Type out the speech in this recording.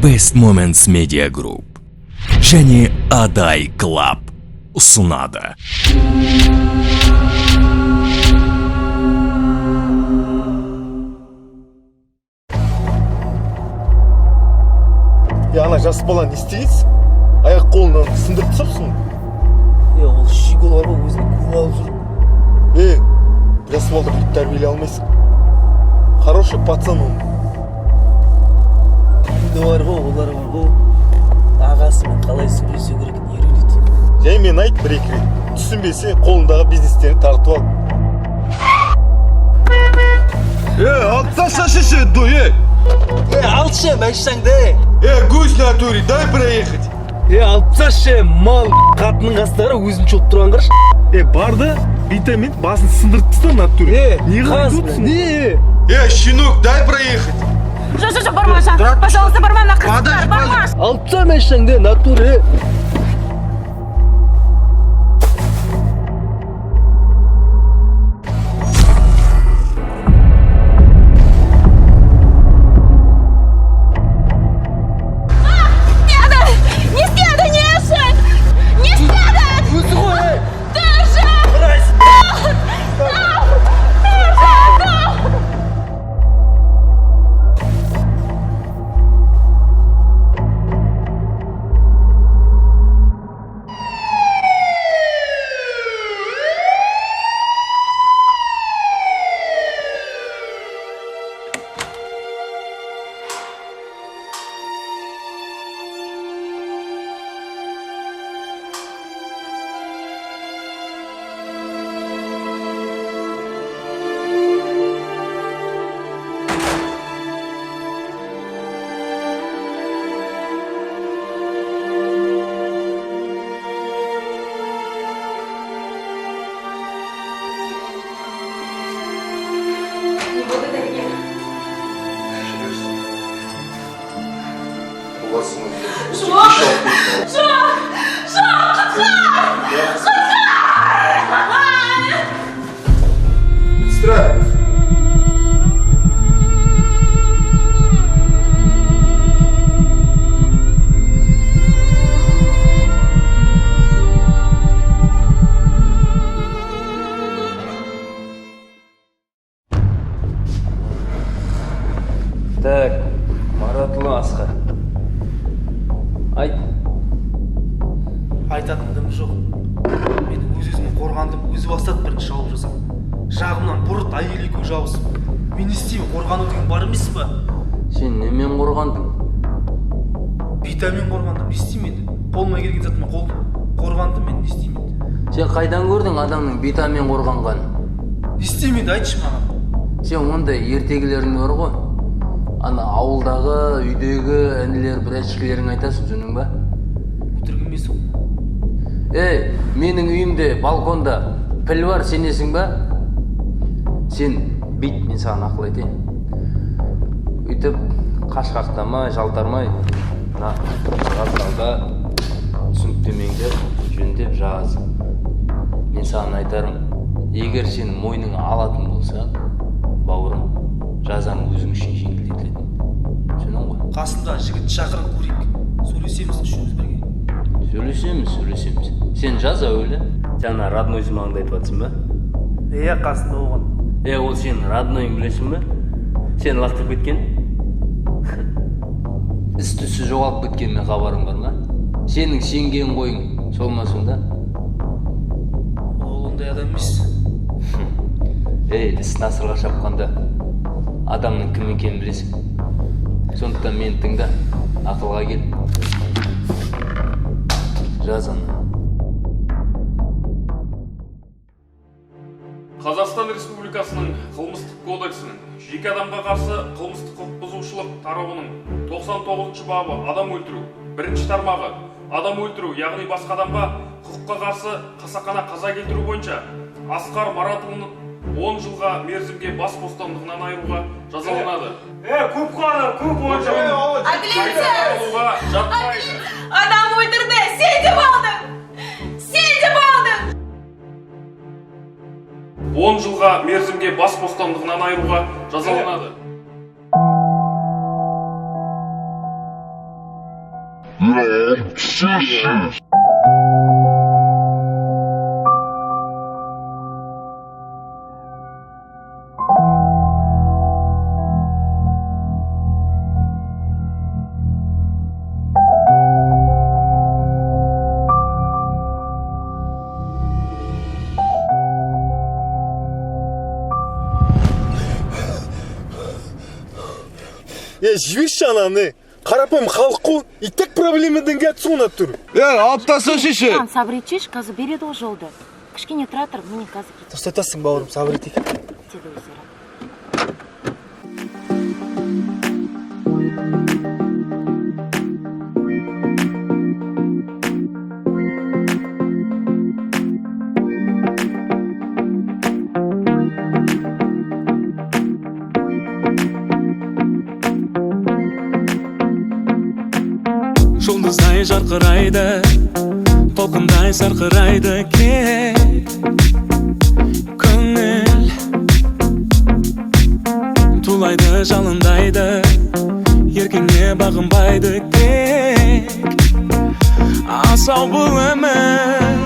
Best Moments Media Group және Адай Club ұсынады. Ана жас бала не істейсің? Аяқ қолынан сындырып тастапсың. Ол шигол бар ғой, өзіне куып алып жүр. Жас балды бүйтіп тәрбиелей алмайсың. Хороший пацан он. Үйде бар ғой, олар бар ғой. Ағасымен қалай сөйлесу керекін үйренеді. Жай мен айт бір-екі рет. Түсінбесе қолындағы бизнестерін тартып ал. Алып таста шешеді, Алшы, мәшсаңды. гусь на туре, дай проехать. Алып ташы, мал қатының қастары өзін чолып тұрған қарш. Барды, витамин басын сындырып тастан на туре. Не қасың? Не? щенок, дай проехать. Жоқ, бармаша. Пожалуйста, барма на қыстар, барма. Алып та мәшсаңды, натуре. Так, Маратұлы Асқар. Айт. Айтатындым жоқ. Мен өз-өзімді қорғандым, өзі бастады бірінші жауып жасам. Жағымнан бұрыт әйел екеу жауысып. Мен не істеймін, қорғану деген бар емес па? Сен немен қорғандың? Витамин қорғандым, не істеймін енді? Қолыма келген затымен қорғандым, мен не істеймін енді? Сен қайдан көрдің адамның витамин қорғанғанын? Не істеймін енді, айтшы маған. Сен ондай ертегілерің бар ғой. Ана ауылдағы, үйдегі әнелер, бірәшкілерің айтасың, жөнің ба? Өтірік емес ол. Менің үйімде балконда піл бар, сенесің ба? Сен бит, мен саған ақыл айтайын. Үйтіп, қашқақтамай, жалтармай, қағазда түсініктемеңді жөндеп жаз. Мен саған айтарым, егер сен мойныңа алатын болсаң, бауырым, жазаң өзің үшін жеңілдетіледі. Сенің ғой. Қасымда жігіт шақырып көрейік. Сөйлесеміз үшеуміз бірге. Сөйлесеміз. Сен жаз әуелі. Жаңа роднойсың маңды айтып жатсың ба? Қасында оған. Ол сен роднойың білесің ба? Сен лақтып кеткен? Із-түссіз жоғалып кеткенмен хабарың бар ма? Сенің сенген қойың солмасың да? Ол ондай адам емес. Іс насырға шапқанда адамның кім екенін білесің. Сондықтан мені тыңда, ақылға кел. Жаз ана. Қазақстан Республикасының қылмыстық кодексінің жеке адамға қарсы қылмыстық құқық бұзушылық тарауының 99 бабы адам өлтіру, бірінші тармағы адам өлтіру, яғни басқа адамға құқыққа қарсы қасақана қаза келтіру бойынша Асқар Маратұлының 10 жылға мерзімге бас бостандығынан айыруға жазаланады. Көп бойынша. Адам өлтірді, сен деп алдың! 10 жылға мерзімге бас бостандығынан айыруға жазаланады. Жіберші ананы. Қарапайым халық қой. И так проблемадан кетсуына тұр. Алып тасташы ше. Сабыр етшеш, қазір береді ол жолды. Кішкене тұра тұр, міне қазір кетеді. Тоқтатасың бауырым, сабыр етейік. Деді өздері. Жұлдыздай жарқырайды, толқындай сарқырайды кек көңіл, тулайды жалындайды, еркіңе бағынбайды тек асау бұл өмір.